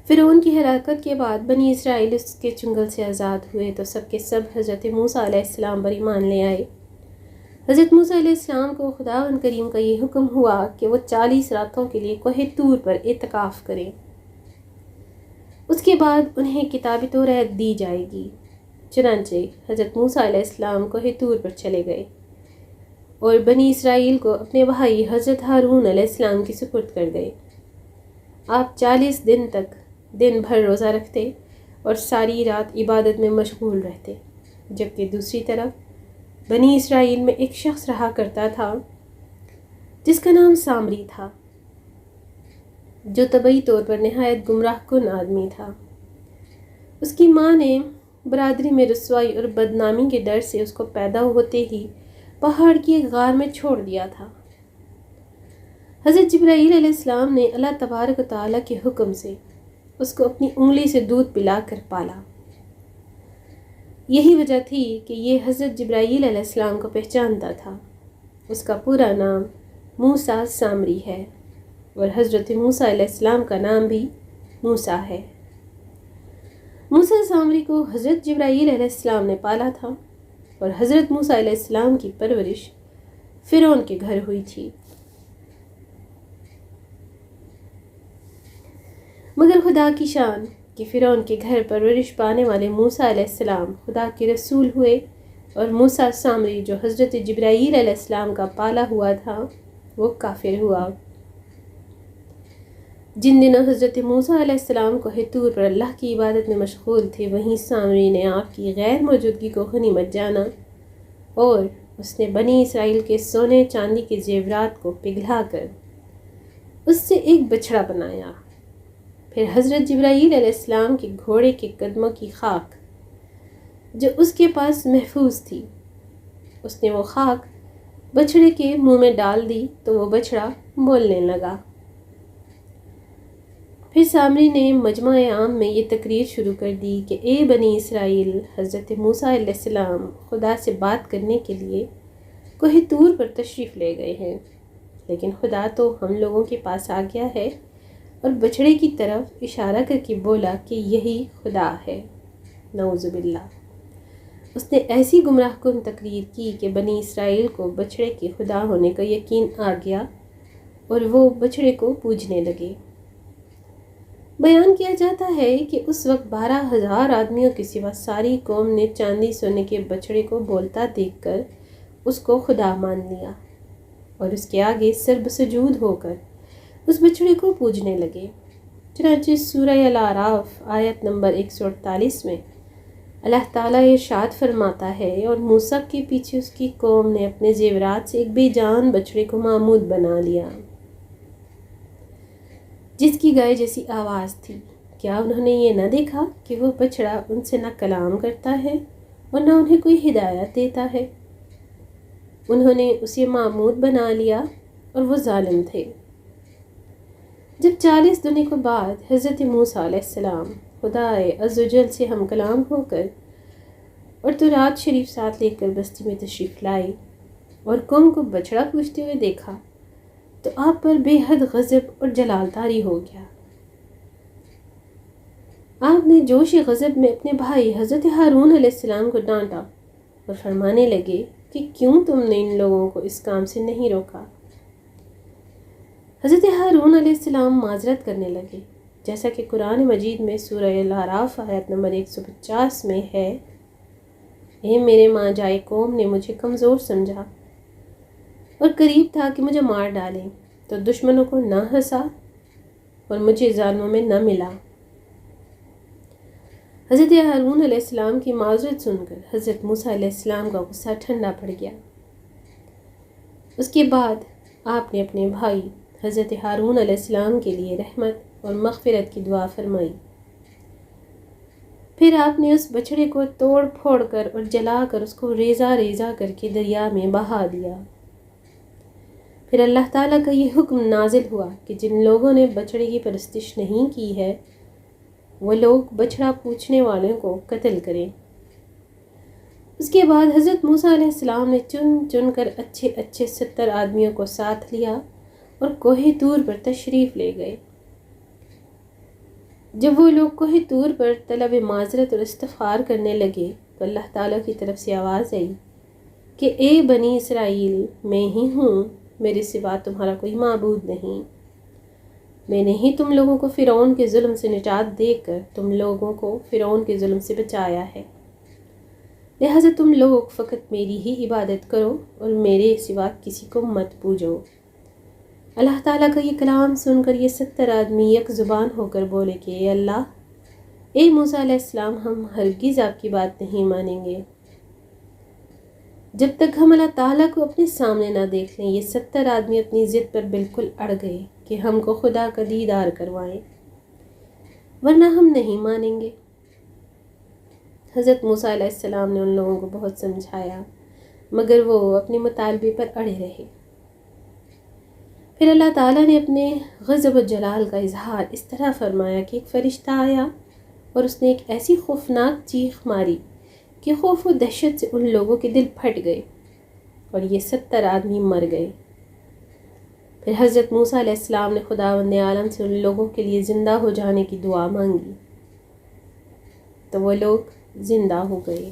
فرعون کی ہلاکت کے بعد بنی اسرائیل اس کے چنگل سے آزاد ہوئے تو سب کے سب حضرت موسیٰ علیہ السلام پر ایمان لے آئے۔ حضرت موسیٰ علیہ السلام کو خداوند کریم کا یہ حکم ہوا کہ وہ 40 راتوں کے لیے کوہ طور پر اعتکاف کریں۔ اس کے بعد انہیں کتاب توریت دی جائے گی۔ چنانچہ حضرت موسیٰ علیہ السلام کوہ طور پر چلے گئے اور بنی اسرائیل کو اپنے بھائی حضرت ہارون علیہ السلام کی سپرد کر گئے۔ آپ 40 دن تک دن بھر روزہ رکھتے اور ساری رات عبادت میں مشغول رہتے، جبکہ دوسری طرف بنی اسرائیل میں ایک شخص رہا کرتا تھا جس کا نام سامری تھا، جو طبعی طور پر نہایت گمراہ کن آدمی تھا۔ اس کی ماں نے برادری میں رسوائی اور بدنامی کے ڈر سے اس کو پیدا ہوتے ہی پہاڑ کی ایک غار میں چھوڑ دیا تھا۔ حضرت جبرائیل علیہ السلام نے اللہ تبارک و تعالیٰ کے حکم سے اس کو اپنی انگلی سے دودھ پلا کر پالا۔ یہی وجہ تھی کہ یہ حضرت جبرائیل علیہ السلام کو پہچانتا تھا۔ اس کا پورا نام موسیٰ سامری ہے اور حضرت موسیٰ علیہ السلام کا نام بھی موسیٰ ہے۔ موسیٰ سامری کو حضرت جبرائیل علیہ السلام نے پالا تھا اور حضرت موسیٰ علیہ السلام کی پرورش فرعون کے گھر ہوئی تھی۔ مگر خدا کی شان کہ فرعون کے گھر پرورش پانے والے موسیٰ علیہ السلام خدا کے رسول ہوئے، اور موسیٰ سامری جو حضرت جبرائیل علیہ السلام کا پالا ہوا تھا وہ کافر ہوا۔ جن دنوں حضرت موسیٰ علیہ السلام کوہ طور پر اللہ کی عبادت میں مشغول تھے، وہیں سامری نے آپ کی غیر موجودگی کو غنیمت جانا اور اس نے بنی اسرائیل کے سونے چاندی کے زیورات کو پگھلا کر اس سے ایک بچھڑا بنایا۔ پھر حضرت جبرائیل علیہ السلام کے گھوڑے کے قدموں کی خاک جو اس کے پاس محفوظ تھی، اس نے وہ خاک بچھڑے کے منہ میں ڈال دی تو وہ بچھڑا بولنے لگا۔ پھر سامری نے مجمع عام میں یہ تقریر شروع کر دی کہ اے بنی اسرائیل، حضرت موسیٰ علیہ السلام خدا سے بات کرنے کے لیے کوہ طور پر تشریف لے گئے ہیں، لیکن خدا تو ہم لوگوں کے پاس آ گیا ہے، اور بچھڑے کی طرف اشارہ کر کے بولا کہ یہی خدا ہے۔ نعوذ باللہ۔ اس نے ایسی گمراہ کن تقریر کی کہ بنی اسرائیل کو بچھڑے کے خدا ہونے کا یقین آ گیا اور وہ بچھڑے کو پوجنے لگے۔ بیان کیا جاتا ہے کہ اس وقت 12,000 آدمیوں کے سوا ساری قوم نے چاندی سونے کے بچھڑے کو بولتا دیکھ کر اس کو خدا مان لیا اور اس کے آگے سر بسجود ہو کر اس بچھڑے کو پوجنے لگے۔ چنانچہ سورہ الاعراف آیت نمبر 148 میں اللہ تعالیٰ ارشاد فرماتا ہے، اور موسیٰ کے پیچھے اس کی قوم نے اپنے زیورات سے ایک بے جان بچڑے کو معبود بنا لیا جس کی گائے جیسی آواز تھی۔ کیا انہوں نے یہ نہ دیکھا کہ وہ بچڑا ان سے نہ کلام کرتا ہے اور نہ انہیں کوئی ہدایت دیتا ہے؟ انہوں نے اسے معبود بنا لیا اور وہ ظالم تھے۔ جب 40 دنوں کے بعد حضرت موسیٰ علیہ السلام خدائے عزوجل سے ہم کلام ہو کر اور تورات شریف ساتھ لے کر بستی میں تشریف لائے اور قوم کو بچڑا پوجتے ہوئے دیکھا تو آپ پر بے حد غضب اور جلال طاری ہو گیا۔ آپ نے جوش غضب میں اپنے بھائی حضرت ہارون علیہ السلام کو ڈانٹا اور فرمانے لگے کہ کیوں تم نے ان لوگوں کو اس کام سے نہیں روکا؟ حضرت ہارون علیہ السلام معذرت کرنے لگے، جیسا کہ قرآن مجید میں سورہ الاعراف آیت نمبر 150 میں ہے، اے میرے ماں جائے قوم نے مجھے کمزور سمجھا اور قریب تھا کہ مجھے مار ڈالیں، تو دشمنوں کو نہ ہنسا اور مجھے ظالموں میں نہ ملا۔ حضرت ہارون علیہ السلام کی معذرت سن کر حضرت موسیٰ علیہ السلام کا غصہ ٹھنڈا پڑ گیا۔ اس کے بعد آپ نے اپنے بھائی حضرت ہارون علیہ السلام کے لیے رحمت اور مغفرت کی دعا فرمائی۔ پھر آپ نے اس بچڑے کو توڑ پھوڑ کر اور جلا کر اس کو ریزہ ریزہ کر کے دریا میں بہا دیا۔ پھر اللہ تعالیٰ کا یہ حکم نازل ہوا کہ جن لوگوں نے بچڑے کی پرستش نہیں کی ہے وہ لوگ بچڑا پوجنے والوں کو قتل کریں۔ اس کے بعد حضرت موسیٰ علیہ السلام نے چن چن کر اچھے اچھے 70 آدمیوں کو ساتھ لیا اور کوہ طور پر تشریف لے گئے۔ جب وہ لوگ کوہ طور پر طلب معذرت اور استغفار کرنے لگے تو اللہ تعالیٰ کی طرف سے آواز آئی کہ اے بنی اسرائیل، میں ہی ہوں، میرے سوا تمہارا کوئی معبود نہیں۔ میں نے ہی تم لوگوں کو فرعون کے ظلم سے نجات دے کر تم لوگوں کو فرعون کے ظلم سے بچایا ہے، لہٰذا تم لوگ فقط میری ہی عبادت کرو اور میرے سوا کسی کو مت پوجو۔ اللہ تعالیٰ کا یہ کلام سن کر یہ 70 آدمی یک زبان ہو کر بولے کہ اے اللہ، اے موسیٰ علیہ السلام، ہم ہرگز آپ کی بات نہیں مانیں گے جب تک ہم اللہ تعالیٰ کو اپنے سامنے نہ دیکھ لیں۔ یہ 70 آدمی اپنی ضد پر بالکل اڑ گئے کہ ہم کو خدا کا دیدار کروائیں ورنہ ہم نہیں مانیں گے۔ حضرت موسیٰ علیہ السلام نے ان لوگوں کو بہت سمجھایا مگر وہ اپنے مطالبے پر اڑے رہے۔ پھر اللہ تعالیٰ نے اپنے غضب و جلال کا اظہار اس طرح فرمایا کہ ایک فرشتہ آیا اور اس نے ایک ایسی خوفناک چیخ ماری کہ خوف و دہشت سے ان لوگوں کے دل پھٹ گئے اور یہ 70 آدمی مر گئے۔ پھر حضرت موسیٰ علیہ السلام نے خداوند عالم سے ان لوگوں کے لیے زندہ ہو جانے کی دعا مانگی تو وہ لوگ زندہ ہو گئے۔